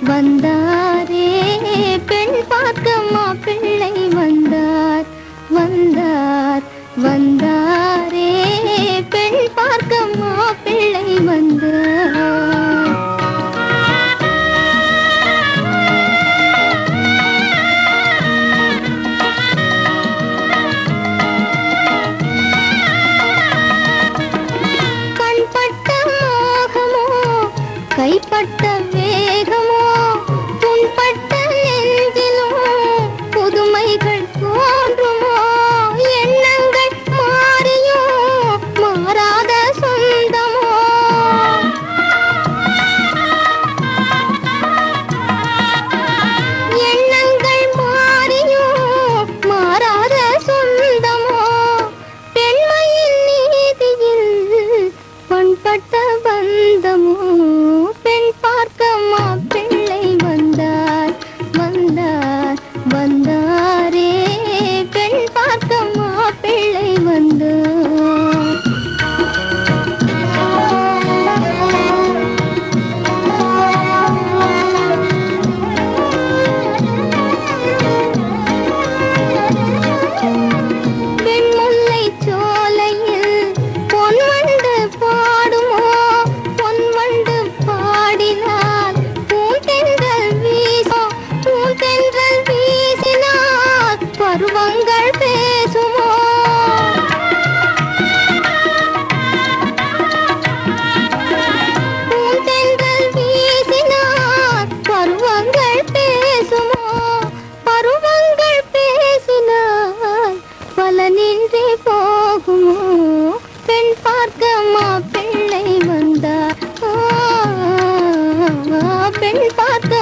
வந்தாரே பெண் பார்க்க மாப்பிள்ளை வந்தார் வந்தார் வந்தாரே பெண் பார்க்க மாப்பிள்ளை வந்தார். கைப்பட்ட வேகமோ புண்பட்ட நெஞ்சிலும் புதுமைகள் தோன்றுமோ எண்ணங்கள் மாறியோ மாறாத சொந்தமோ எண்ணங்கள் மாறியோ மாறாத சொந்தமோ பெண்மையின் நீதியில் பண்பட்ட பந்தமோ பெண் பார்க்க மாப்பிள்ளை வந்தார் வந்தார் வந்தாரே பெண் பார்க்க மாப்பிள்ளை வந்தார். வெண்முல்லை சோலையில் பொன்வண்டு பாடுமோ பொன்வண்டு பாடினால் பூந்தென்றல் வீசோ பூந்தென்றல் வீசினால் பருவங்கள் பேசுமோ பூந்தென்றல் வீசினால் பருவங்கள் பேசுமோ பருவங்கள் பேசினால் பலனின்றி போகுமோ பெண் பார்க்க மாப்பிள்ளை வந்தார் பெண் பார்க்க